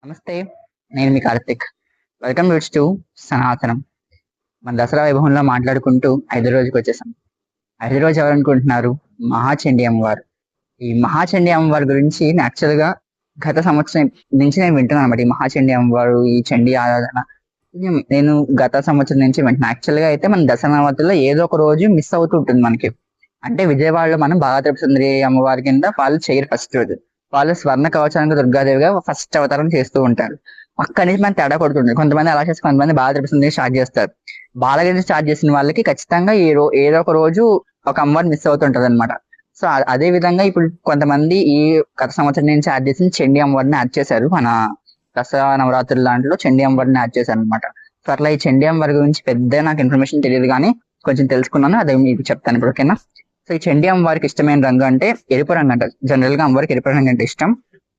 నమస్తే. నేను మీ Karthik. Welcome to సనాతనం. మన దసరా వైభవంలో మాట్లాడుకుంటూ ఐదో రోజుకి వచ్చేసాం. ఐదో రోజు ఎవరనుకుంటున్నారు? మహాచండీ అమ్మవారు. ఈ మహాచండీ అమ్మవారి గురించి యాక్చువల్‌గా గత సంవత్సరం నుంచి నేను వింటున్నాను అన్నమాట. ఈ మహాచండీ అమ్మవారు, ఈ చండీ ఆరాధన నేను గత సంవత్సరం నుంచి వింటున్నా. యాక్చువల్‌గా అయితే మన దసరా నవరాత్రుల్లో ఏదో ఒక రోజు మిస్ అవుతూ ఉంటుంది మనకి. అంటే విజయవాడలో మనం బాలాత్రిపుర సుందరి అమ్మవారి కింద వాళ్ళు చేయరు ఫస్ట్ రోజు. వాళ్ళు స్వర్ణ కవచానికి దుర్గాదేవిగా ఫస్ట్ అవతారం చేస్తూ ఉంటారు. అక్కడి నుంచి మనం తేడా కొడుతుంది. కొంతమంది అలా చేసి కొంతమంది బాలాత్రిపుర సుందరి స్టార్ట్ చేస్తారు. బాలగిరి స్టార్ట్ చేసిన వాళ్ళకి ఖచ్చితంగా ఏదో ఒక రోజు ఒక అమ్మవారు మిస్ అవుతుంటది అనమాట. సో అదే విధంగా ఇప్పుడు కొంతమంది ఈ గత సంవత్సరం నుంచి యాడ్ చేసిన చండీ అమ్మవారిని యాడ్ చేశారు. మన దసరా నవరాత్రుల దాంట్లో చండీ అమ్మవారిని యాడ్ చేశారు అనమాట. సో అట్లా ఈ చండీ అమ్మవారి గురించి పెద్ద నాకు ఇన్ఫర్మేషన్ తెలియదు కానీ కొంచెం తెలుసుకున్నాను. అదే మీకు చెప్తాను ఇప్పుడు. ఓకేనా? సో ఈ చండీ అమ్మవారికి ఇష్టమైన రంగు అంటే ఎరుపు రంగు అంట. జనరల్ గా అమ్మవారికి ఎరుపు రంగు అంటే ఇష్టం.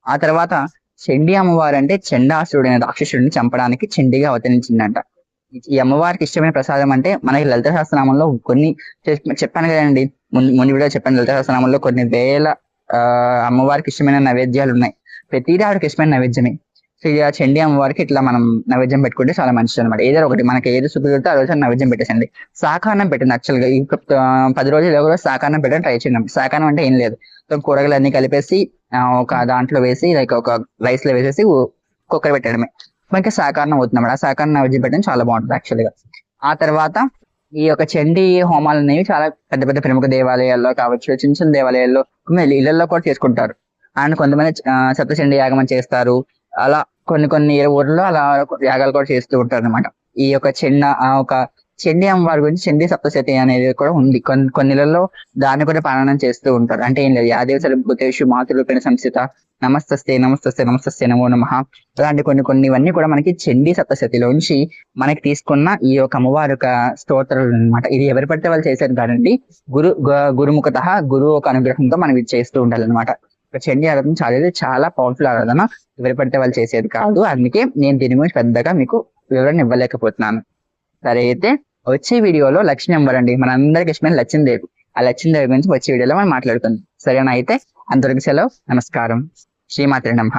ఆ తర్వాత చండీ అమ్మవారు అంటే చండాసురుడైన రాక్షసుడిని చంపడానికి చండీగా అవతరించిందంట. ఈ అమ్మవారికి ఇష్టమైన ప్రసాదం అంటే మనకి లలిత సహస్రనామంలో కొన్ని చెప్పాను కదండి, ముందు వీడియో చెప్పాను. లలిత సహస్రనామంలో కొన్ని వేల అమ్మవారికి ఇష్టమైన నైవేద్యాలు ఉన్నాయి. ప్రతిదీ ఆవిడకి ఇష్టమైన నైవేద్యమే. సో ఇక చండీ అమ్మవారికి ఇట్లా మనం నైవేద్యం పెట్టుకుంటే చాలా మంచిది అనమాట. ఏదో ఒకటి మనకి ఏది సుఖితే ఆ రోజు నైవేద్యం పెట్టేసండి. శాకాన్నం పెట్టింది యాక్చువల్గా. ఈ 10 రోజులు ఎవరో శాకాన్నం పెట్టడం ట్రై చేయండి. శాకాన్నం అంటే ఏం లేదు, కూరగాయలు అన్ని కలిపేసి ఒక దాంట్లో వేసి లైక్ ఒక రైస్ లో వేసేసి కుక్కర్ పెట్టడమే. మనకి శాకాన్నం అవుతుంది. ఆ శాకాన్నం నైవేద్యం పెట్టడం చాలా బాగుంటుంది యాక్చువల్గా. ఆ తర్వాత ఈ యొక్క చండీ హోమాలు అనేవి చాలా పెద్ద పెద్ద ప్రముఖ దేవాలయాల్లో కావచ్చు, చిన్న చిన్న దేవాలయాల్లో ఇళ్లలో కూడా చేసుకుంటారు. అండ్ కొంతమంది సప్తచండీ యాగం అని చేస్తారు. అలా కొన్ని ఊర్లో అలా యాగాలు కూడా చేస్తూ ఉంటారు అనమాట. ఈ యొక్క ఒక చండీ అమ్మవారి గురించి చండీ సప్తశతి అనేది కూడా ఉంది. కొన్ని ఇళ్లలో దాన్ని కూడా పారాయణం చేస్తూ ఉంటారు. అంటే ఏం లేదు, యాదేవ సర్వభూతేషు మాతృరూపేణ సంస్థిత నమస్తస్తే నమస్తస్తే నమస్తస్తే నమో నమః. అలాంటి కొన్ని ఇవన్నీ కూడా మనకి చండీ సప్తశతిలోంచి మనకి తీసుకున్న ఈ యొక్క అమ్మవారి యొక్క స్తోత్రాలు అనమాట. ఇది ఎవరు పడితే వాళ్ళు చేసేది కాదండి. గురుముఖత గురువు ఒక అనుగ్రహంతో మనం ఇది చేస్తూ ఉండాలన్నమాట. చండీ ఆరాధన చాలా పవర్ఫుల్ ఆరాధన. ఎవరు పడితే వాళ్ళు చేసేది కాదు. అందుకే నేను దీని గురించి పెద్దగా మీకు వివరణ ఇవ్వలేకపోతున్నాను. సరే, అయితే వచ్చే వీడియోలో లక్ష్మీ అమ్మవారు అండి, మనందరికి ఇష్టమైన లక్ష్మీదేవి. ఆ లక్ష్మీదేవి గురించి వచ్చే వీడియోలో మనం మాట్లాడుకుందాం. సరేనా? అయితే అందరికి సెలవు. నమస్కారం. శ్రీమాత్రే నమః.